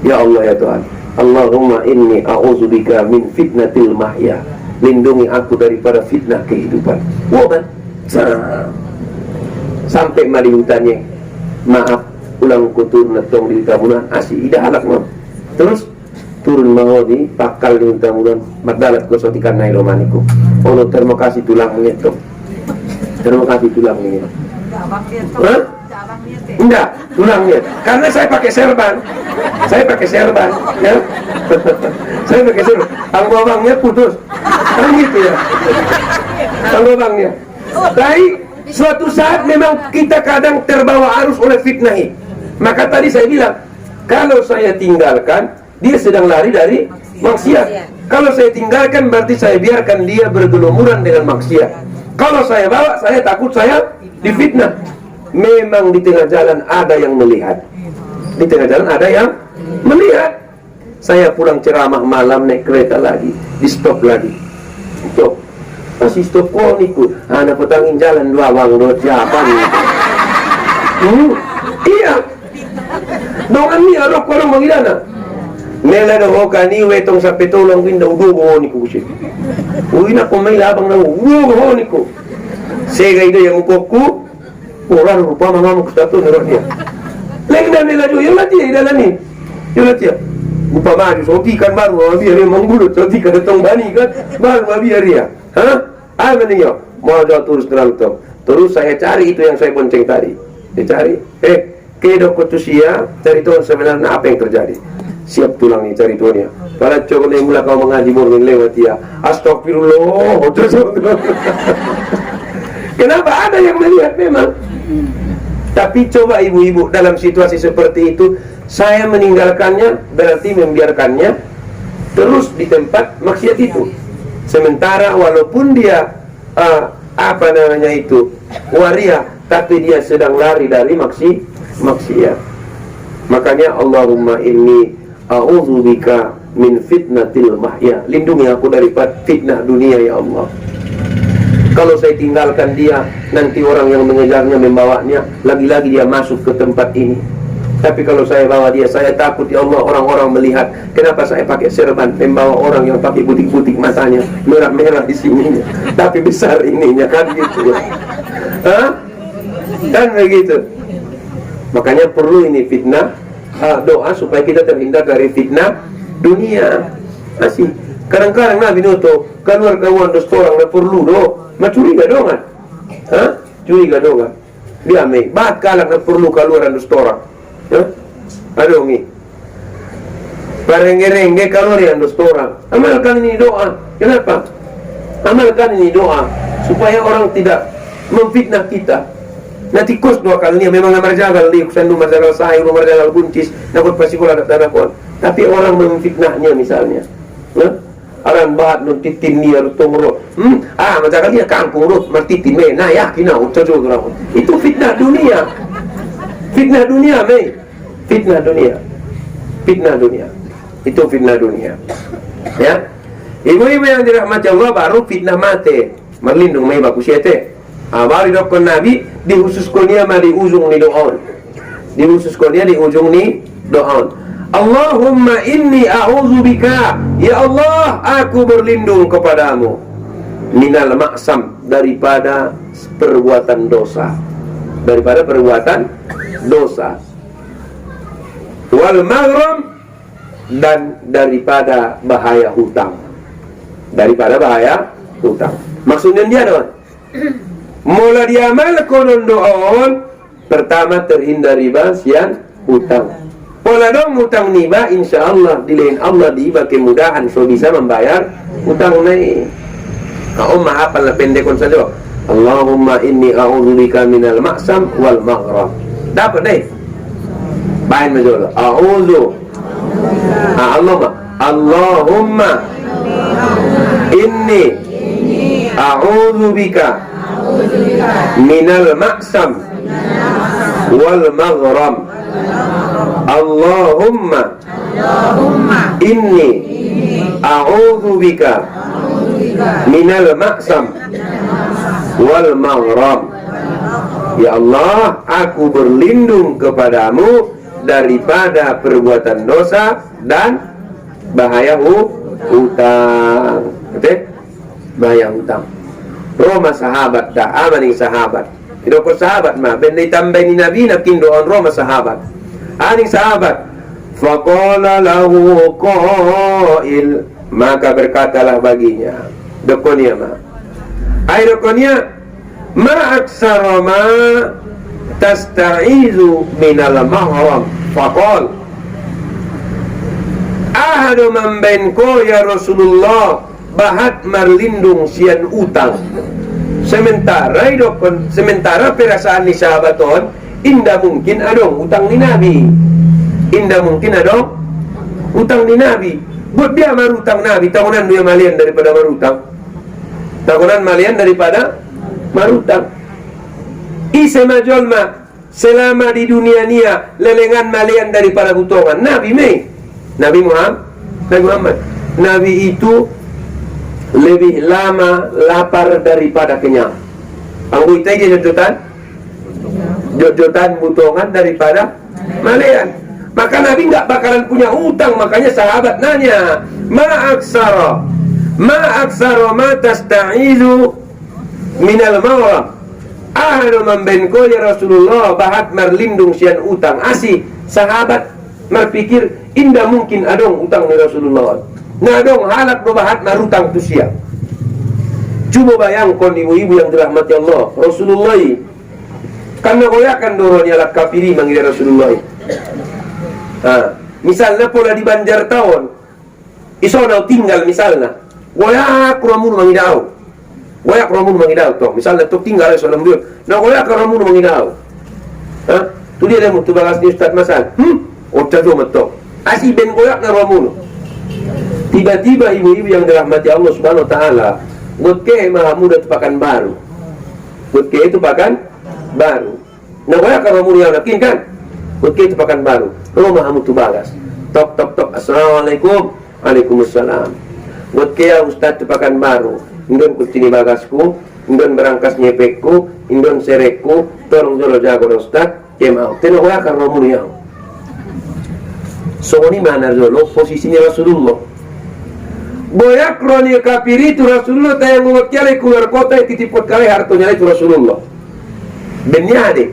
Ya Allah ya Tuhan. Allahumma inni a'udzubika min fitnatil mahya. Lindungi aku daripada fitnah kehidupan. Woman. Sampai mali hutanya. Maaf, pulang kutur natong di tamunan asih ida halak mo. Terus turun mau di pakal di tamunan madalat ko sotikan na romaniku. Ono terima kasih tulangnya to. Terima kasih tulangnya. Hah? Enggak, tulangnya. Karena saya pakai serban. Saya pakai serban, ya. Saya pakai serban. Ang babangnya putus. Kan gitu ya. Ang babangnya. Tapi suatu saat memang kita kadang terbawa arus oleh fitnah ini. Maka tadi saya bilang, kalau saya tinggalkan, dia sedang lari dari maksiat. Kalau saya tinggalkan berarti saya biarkan dia bergelumuran dengan maksiat. Kalau saya bawa, saya takut saya difitnah. Memang di tengah jalan ada yang melihat. Di tengah jalan ada yang melihat. Saya pulang ceramah malam naik kereta lagi, di stop lagi. Stop. Masih stop kok niku. Ana petangin jalan dua bang do siapa nih? Iya. Dongan ni arok korong mangilana. Nela do hokani wetong sa petolong winda udo niku sih. Uwi na ko may labang na udo niku. Sega ito yang ukokku. Orang rupa mama mukstatu nero dia. Lagi dah nela jo yang lati ida lani. Yo lati. Rupa maju soti kan baru abi dia menggulut soti kan tong bani kan baru abi dia. Hah? Apa nih yo? Mau jauh terus terang tong. Terus saya cari itu yang saya bonceng tadi. Saya cari. Kedok kutusia cari tuan sebenarnya apa yang terjadi. Siap tulang nih cari tuannya. Pada coba nih mula kau mengaji murni lewat dia. Astagfirullah. Kenapa ada yang melihat memang? Tapi coba ibu-ibu dalam situasi seperti itu, saya meninggalkannya berarti membiarkannya terus di tempat maksiat itu. Sementara walaupun dia apa namanya itu waria, tapi dia sedang lari dari maksiat. Makanya Allahumma inni a'udzubika min fitnatil mahya. Lindungi aku dari fitnah dunia ya Allah. Kalau saya tinggalkan dia, nanti orang yang mengejarnya membawanya, lagi-lagi dia masuk ke tempat ini. Tapi kalau saya bawa dia, saya takut ya Allah orang-orang melihat. Kenapa saya pakai serban membawa orang yang pakai butik-butik matanya merah-merah di sininya, tapi besar ininya kan gitu ya. Hah? Kan begitu. Makanya perlu ini fitnah doa supaya kita terhindar dari fitnah dunia. Asih. Kadang-kadang Nabi nuto keluar kawan orang na perlu do. Macuriga dong kan? Hah? Curiga dong kan? Dia may ba't kalang na perlu kaluaran orang? Hah? Aduh mi. Parengge-rengge kaluaran orang. Amalkan ini doa. Kenapa? Amalkan ini doa supaya orang tidak memfitnah kita. Nanti kos dua kali memang marjagal liuk sandu marjagal sayur marjagal buncis nakut pasikola datanakon. Tapi orang memfitnahnya misalnya. Hah? Aran bahat nun titin niya rutong ro. Majagal niya kangkung ro martitin me na yakin na utsajo ro. Itu fitnah dunia. Fitnah dunia me. Fitnah dunia. Fitnah dunia. Itu fitnah dunia. Ya. Ibu-ibu yang dirahmati Allah baru fitnah mate. Merlindung me bagus yete. Bari dokon Nabi di khusus konia ma di ujung ni doon. Di khusus konia di ujung ni doon. Allahumma inni a'udzubika, ya Allah aku berlindung kepadamu minal maksam, daripada perbuatan dosa, daripada perbuatan dosa, wal maghram, dan daripada bahaya hutang, daripada bahaya hutang. Maksudnya dia doang mula diamal konon doon pertama terhindar riba sian hutang. Pola dong hutang niba, insya Allah dilain Allah diiba kemudahan so bisa membayar hutang naik. Kau mahapal na pendekon saja. Allahumma inni a'udzubika minal maksam wal maghram. Dapat deh. Bahan majolo. A'udzu. Allahumma inni a'udzubika minal maksam wal maghram. Allahumma inni a'udzubika minal maksam wal maghram. Ya Allah, aku berlindung kepadamu daripada perbuatan dosa dan bahaya hutang. Betul? Bahaya hutang. Roma sahabat dah amaning sahabat. Idoko sahabat mah ben ditambah ni nabi nak kindo on Roma sahabat. Aning sahabat faqala lahu qail, maka berkatalah baginya dokonia mah. Ai dokonia ma aksara ma tasta'izu minal mahram faqal ahadu man bainko ya Rasulullah bahat marlindung sian utang. Sementara perasaan ni sahabaton indah mungkin adong utang ni Nabi. Indah mungkin adong utang ni Nabi. Buat dia marutang Nabi, tahunan dia malian daripada marutang. Tahunan malian daripada marutang. Isa majol ma selama di dunia nia lelengan malian daripada butongan. Nabi Muhammad. Nabi itu lebih lama lapar daripada kenyang. Anggu itu dia jodotan butongan daripada malian. Maka Nabi nggak bakalan punya utang. Makanya sahabat nanya, ma aksara ma tasta'izu minal mawram ahlu man bainko ya Rasulullah bahat marlindung sian utang. Asih sahabat berpikir indah mungkin adong utang ni Rasulullah. Ngadong halak bebahat marutang tu siap. Coba bayangkan ibu-ibu yang dirahmati Allah, Rasulullah karena goyakan dorongnya lak kafiri manggil Rasulullah. Misalnya pola di Banjar tahun isonau tinggal misalnya goyak ramun mangidau. Goyak ramun mangidau toh. Misalnya tu tinggal isonau dia. Nah goyak ramun mangidau. Tu dia dah mutu bagas ni Ustaz Masal. Otak tu metok. Asih ben goyak na ramun. Tiba-tiba ibu-ibu yang dirahmati Allah Subhanahu wa taala, gotke maha muda tu pakan baru. Gotke itu pakan baru. Nah, goyak kamu yang nakin kan? Gotke itu pakan baru. Lo maha mutu bagas. Tok tok tok. Assalamualaikum. Waalaikumsalam. Gotke ya Ustaz tu pakan baru. Indon kutini bagasku, indon berangkas nyepekku, indon serekku, tolong jolo jago Ustaz. Kemau. Teno goyak kamu yang. So ini mana jolo posisinya Rasulullah. Boyak roni kafir itu Rasulullah tayang mengokyale keluar kota titipot kali hartonya itu Rasulullah. Benyade.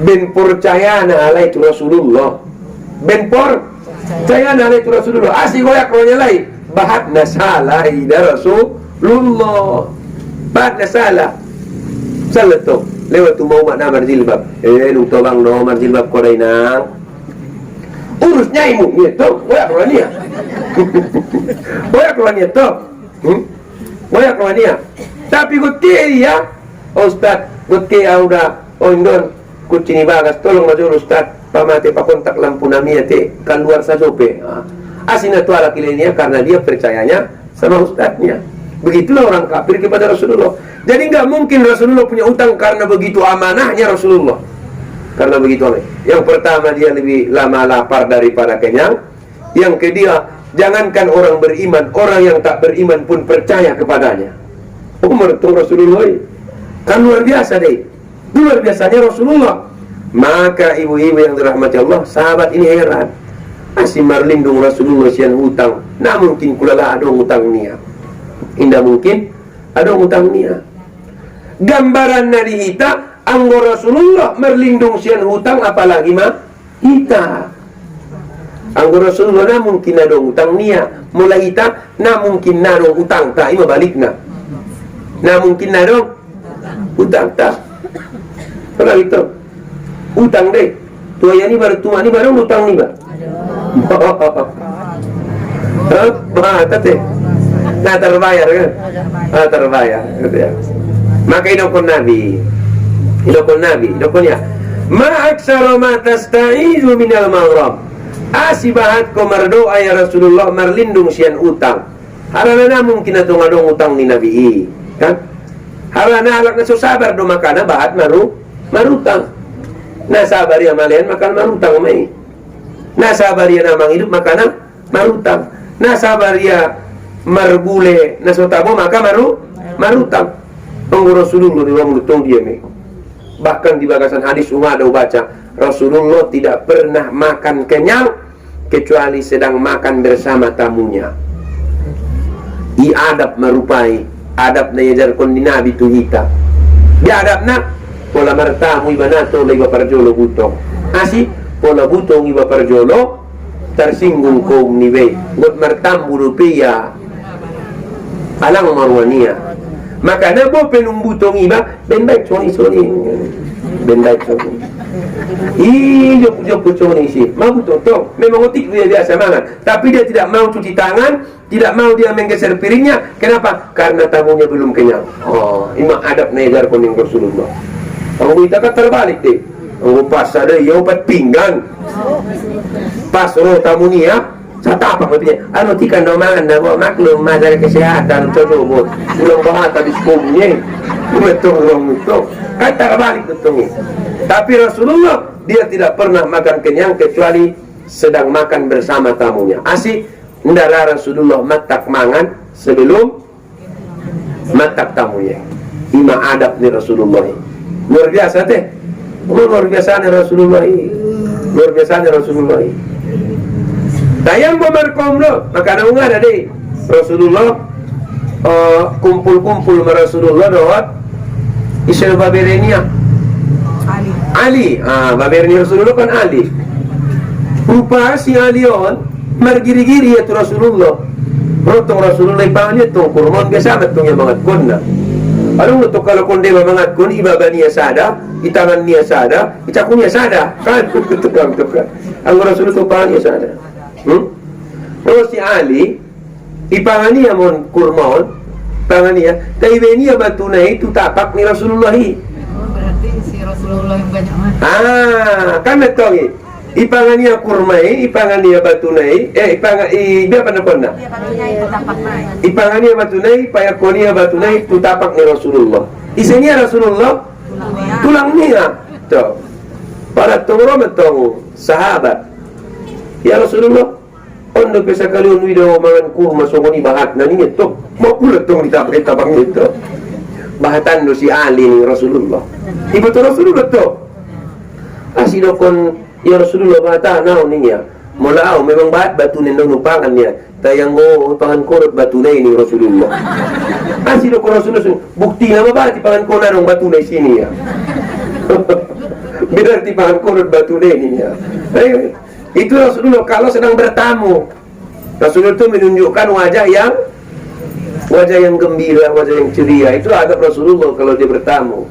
Ben percaya na ala itu Rasulullah. Ben percaya na ala itu Rasulullah. Asih boyak roni lai bahat nasalah ida Rasulullah. Bahat nasalah. Salah tu. Lewat tu mau makna marjilbab. Nung tolong no marjilbab korai nang. Urusnya ibu itu boyak roni ya. Boyak lawannya toh, boyak lawannya. Tapi gutti ya, Ustaz, gutti auda, ondon, kucini bagas, tolong maju Ustaz, pamate pakontak lampu namanya te, keluar sajope. Asina tu ala kilenia karena dia percayanya sama Ustaznya. Begitulah orang kafir kepada Rasulullah. Jadi nggak mungkin Rasulullah punya utang karena begitu amanahnya Rasulullah. Karena begitu oleh. Yang pertama dia lebih lama lapar daripada kenyang. Yang kedua, jangankan orang beriman, orang yang tak beriman pun percaya kepadanya. Umar itu Rasulullah kan luar biasa deh. Luar biasanya Rasulullah. Maka ibu-ibu yang dirahmati Allah, sahabat ini heran. Masih marlindung Rasulullah sian hutang. Nah mungkin kulala ada hutang niat. Indah mungkin ada hutang niat. Gambaran nadi hita anggo Rasulullah merlindung sian hutang apalagi mah hita. Anggo Rasulullah na mungkin na dong utang niya. Mula ita na mungkin na dong utang ta. Ima balik na. Na mungkin na dong utang ta. Kalau itu utang deh. Tuaya ni baru tua ni baru utang ni ba. Tate. Nah terbayar kan? Terbayar. Maka idokon Nabi. Idokonnya. Ma aksara ma tasta'izu minal maghram. Asibahat ko mardoa ya Rasulullah marlindung sian utang. Harana mungkin atong adong utang ni Nabi kan? Harana alak na so sabar do makana bahat marutang. Na sabar ya malian makan marutang may. Na sabar ya namang hidup makana marutang. Na sabar ya marbule na so tabo maka marutang. Ang Rasulullah di mulutong dia may. Bahkan di bagasan hadis ada baca Rasulullah tidak pernah makan kenyang kecuali sedang makan bersama tamunya. I adab merupai adab na yajarkon ni Nabi tu hita. biadab pola martamu iba nato iba parjolo butong asi pola butong iba parjolo tersinggung kaum niwe ngot martam rupiah alang marwania maka nabo penung butong iba ben baik soni ben baik soni jok soni sih mau butong memang otik dia biasa mangan tapi dia tidak mau cuci tangan, tidak mau dia menggeser piringnya. Kenapa? Karena tamunya belum kenyang. Ini adab negar kuning Rasulullah. Kalau kita kan terbalik deh. Pas ada ya obat pinggang. Pas roh tamu ni ya, saya tapak lebihnya. Anu tikan domangan dah buat maklum masalah kesehatan coba. Ulang bahasa di sekolahnya. Betul itu. Kan terbalik betul ni. Tapi Rasulullah dia tidak pernah makan kenyang kecuali sedang makan bersama tamunya. Asik ndara Rasulullah matak mangan sebelum matak tamunya. Ima adab ni Rasulullah. Luar biasa teh. Luar biasa ni Rasulullah. Luar biasa ni Rasulullah. Tayang pemarkom lo, maka naungan ada deh. Rasulullah kumpul-kumpul sama Rasulullah doat Isra Baberenia. Ali, Baberenia Rasulullah kan Ali. Rupa si Ali on margiri-giri ya tu Rasulullah. Rotong Rasulullah ipangannya tu kurman biasa betul yang banget kunna. Alung tu kalau konde banget kun iba bania sada, itangan nia sada, icakunya sada, kan tukang. Ang Rasulullah tu pangannya sada. Terus si Ali ipangani amon kurman, pangania, kaibenia batunai tu tapak ni Rasulullah. Berarti si Rasulullah yang banyak mah. Kan betul ipangania kurmai, ipangania batunai, dia apa nakona? Ipangania batunai, payakonia batunai, tu tapak ni Rasulullah. Isinya Rasulullah, tulang niya. Tuh, para tungro metong sahabat. Ya Rasulullah, ondo pesa kaliun video mangan kurma songoni bahat na niya to. Mau pula tong ditabak nito. Bahatan do si Ali ni Rasulullah. Ibu tu Rasulullah to. Asido kon ya Rasulullah bata naon niya. Mulao memang bahat batu nendong nupangan niya. Tayang go pangan korot batu na ini Rasulullah. Asido kon Rasulullah bukti na mabati pangan ko narong batu na sini ya. Berarti pangan korot batu na ini ya. Itu Rasulullah kalau sedang bertamu. Rasulullah itu menunjukkan wajah yang gembira, wajah yang ceria. Itu adab Rasulullah kalau dia bertamu.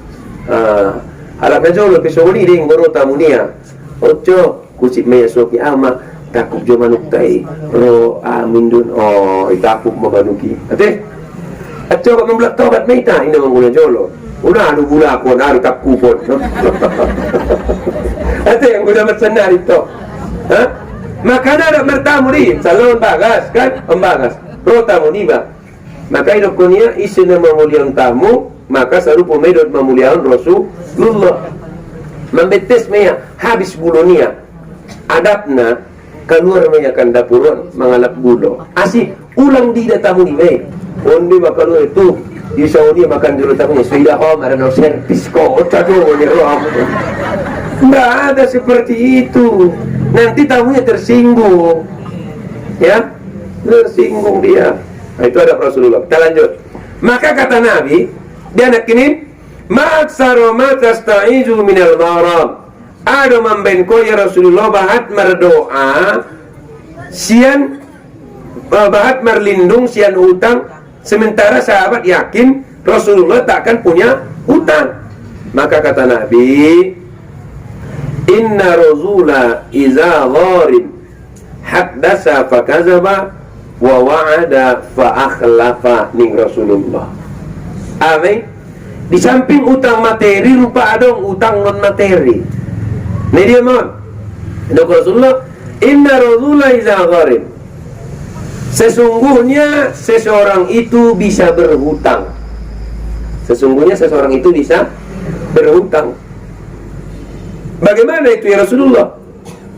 Harapnya jauh lebih soli ding baru tamu niya. Ojo kusip meya soki ama takut jo manuk tai. Amin dun. Takut mabanuki. Ate. At coba membelak taubat meita ini menggunakan jolo. Una anu gula ko na tak kupon. Ate yang guna bersenar itu. Maka ada bertamu ni salon bagas kan pembagas pro tamu ni ba maka idokonia isina memuliakan tamu maka sarupo medot memuliakan Rasulullah membetes meya habis bulonia adabna keluar meya kan dapuron mengalap bulo asik ulang di tamu ni me onde bakal itu di Saudi makan dulu tamunya sudah ada no servis kok cado ni nggak ada seperti itu. Nanti tamunya tersinggung, ya, tersinggung dia. Nah, itu ada Rasulullah. Kita lanjut. Maka kata Nabi, dia nak kini, maksaro matasta'izu minal maram. Ada membenko ya Rasulullah bahat merdoa, sian bahat merlindung, sian hutang. Sementara sahabat yakin Rasulullah takkan punya hutang. Maka kata Nabi, inna razula iza gharin haddasa fakazaba wa wa'ada fa akhlafa ning Rasulullah. Amin. Di samping utang materi rupa adong utang non materi. Ini dia mohon. Dok Rasulullah, inna razula iza gharin. Sesungguhnya seseorang itu bisa berhutang. Sesungguhnya seseorang itu bisa berhutang. Bagaimana itu ya Rasulullah?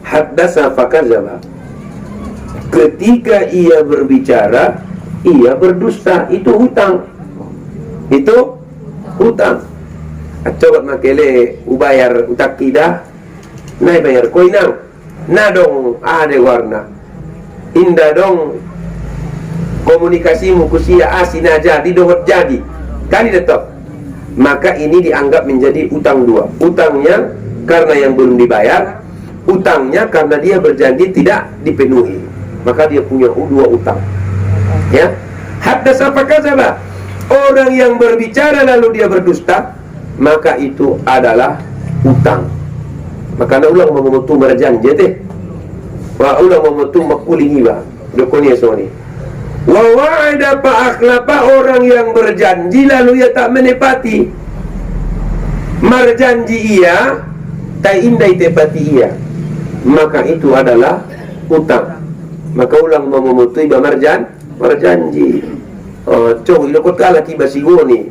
Haddasa fakazaba. Ketika ia berbicara, ia berdusta. Itu hutang. Itu hutang. Coba makele ubayar utak tidak. Nai bayar koinang. Nadong ada warna. Indah dong komunikasimu kusia asina jadi dohot jadi. Kali detok. maka ini dianggap menjadi utang dua. Utangnya karena yang belum dibayar, utangnya karena dia berjanji tidak dipenuhi, maka dia punya dua utang. Ya, haddasa fakadzaba, orang yang berbicara lalu dia berdusta, maka itu adalah utang. Maka na ulang memutu berjanji teh, wa ulang memutu makulingi ba, dokonya soni. Wa wa'ada fa akhlafa, orang yang berjanji lalu ia tak menepati. Marjanji ia, tak indai tepati ia, maka itu adalah utang. Maka ulang memutui ba marjanji. Cong ilokot kala tiba sigoni.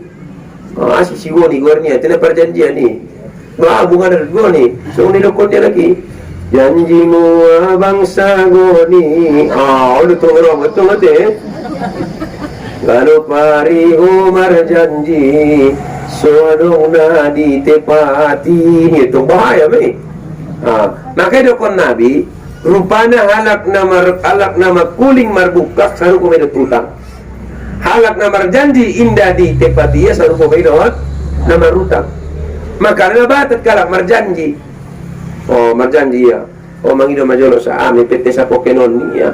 Asi sigoni guarnia tena perjanjian ni. Ba bunga dari goni. So ilokotnya lagi. Janjimu bangsa goni. Udah tuh orang betul nggak? Lalu parihu marjanji, sodong na ditepati. Ini itu bahaya me. Makanya dokon Nabi, rupanya halak nama kuling marbukak saru kumedot utang. Halak nama janji indah ditepati ya saru kumedot nama utang. Maka na batat kalak marjanji. Marjanji ya. Mangido majolo sa ami PT sa Pokenon ya.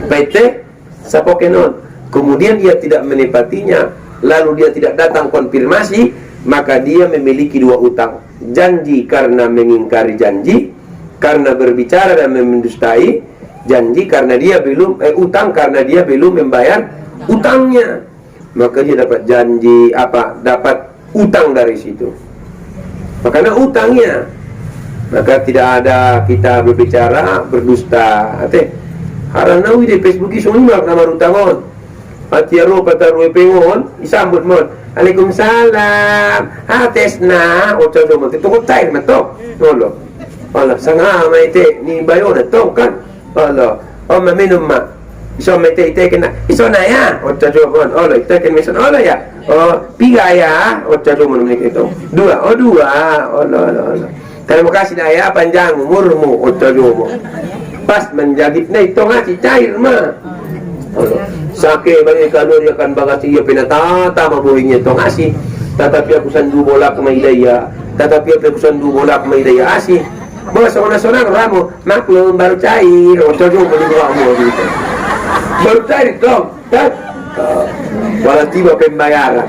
PT sa Pokenon. Kemudian dia tidak menepatinya, lalu dia tidak datang konfirmasi, maka dia memiliki dua utang. Janji karena mengingkari janji, karena berbicara dan mendustai janji, karena dia belum utang karena dia belum membayar utangnya, maka dia dapat janji dapat utang dari situ. Makanya utangnya, maka tidak ada kita berbicara berdusta. Haranawi di Facebook isu ni nama rutangon. Atiaro pataru pengon isambut mon. Waalaikumsalam. Tesna ocho mo tunggu tayo mato. Nolo. Ala sanga mai te ni bayo na to kan. Ala maminum ma. Iso mai te kena. Iso na ya. Ocho mon. Ala ken mesan. Ala ya. Tiga ya. Ocho mon ni itu. Dua. Dua. Ala. Terima kasih na ya panjang umurmu. Ocho mo. Pas menjagit na ito nga si cair ma. Sake bagi kalori akan bagasi ia penatata mabuhinya ito nga si. Tatapi aku sandu bolak maidaya. Tatapi aku sandu bolak maidaya asi. Bawa sonang ramo maklum baru cair. Ojo menunggu kamu gitu. Baru cair dong. Walau tiba pembayaran.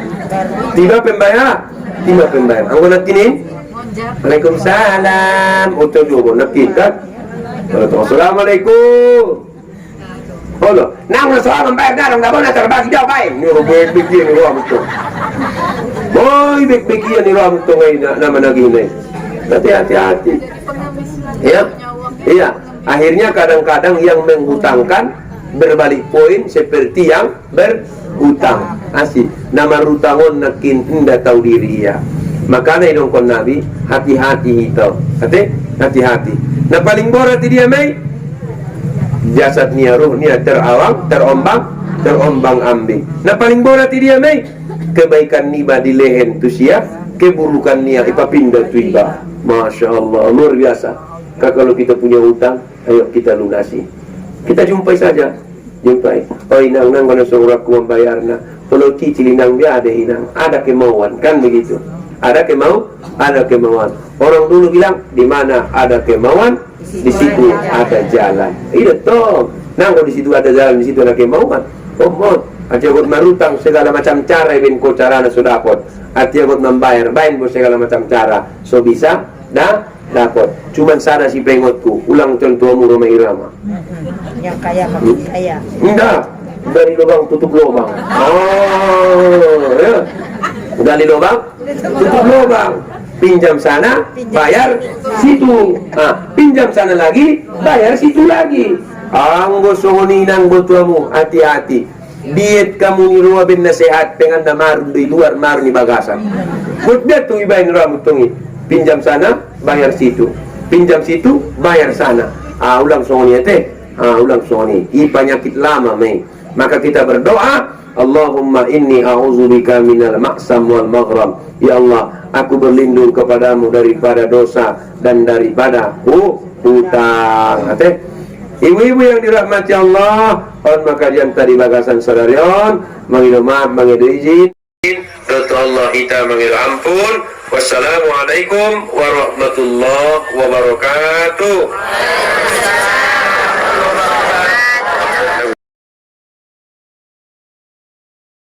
Tiba pembayaran. Aku nanti nih. Waalaikumsalam. Ojo nanti kan. Assalamualaikum. Halo, nang soal membayar darang nggak boleh terbagi jauh baik. Ini orang begini nih orang itu. Boy begini nih orang itu nama lagi ini. Hati-hati. Iya. Akhirnya kadang-kadang yang menghutangkan berbalik poin seperti yang berhutang. Asih. Nama rutangon nakin indah tahu diri ya. Makanya idongkon Nabi hati-hati itu. Hati-hati. Nah paling borat dia mai jasad nia ruh nia terombang ambing. Nah paling borat dia mai kebaikan niba di lehen tu sia, keburukan nia ipapindah tu iba. Masya Allah, luar biasa. Kalau kita punya hutang, ayo kita lunasi. Kita jumpai saja. Inang kalau seorang ku membayarna, kalau cicilinang dia ada inang, ada kemauan kan begitu. Ada kemauan. Orang dulu bilang, di mana ada kemauan, di situ ada jalan. Iya toh. Nah, kalau di situ ada jalan, di situ ada kemauan. Aja buat marutang segala macam cara, ibin ko cara na sudapot. Aja buat membayar, bain buat segala macam cara. So bisa, dapat. Cuman sana si pengotku, ulang contohmu rumah irama. Yang kaya makin kaya. Enggak, dari lubang tutup lubang. Ya. Gali lubang, tutup lubang. Pinjam sana, bayar situ. Pinjam sana lagi, bayar situ lagi. Ang gosoni nang botuamu, hati-hati. Diet kamu ni ruwa bin nasihat pengen na maru di luar maru ni bagasan. Buat tu ibain ramu tungi. Pinjam sana, bayar situ. Pinjam situ, bayar sana. Ulang soni ulang soni. I penyakit lama mai. Maka kita berdoa, Allahumma inni a'udzubika minal ma'sam wal maghram. Ya Allah, aku berlindung kepadamu daripada dosa dan daripada hutang. Ibu-ibu yang dirahmati Allah, on makajian tadi bagasan sadarion, mangido maaf, mangido izin. Doto Allah kita mengiru ampun. Wassalamualaikum warahmatullahi wabarakatuh.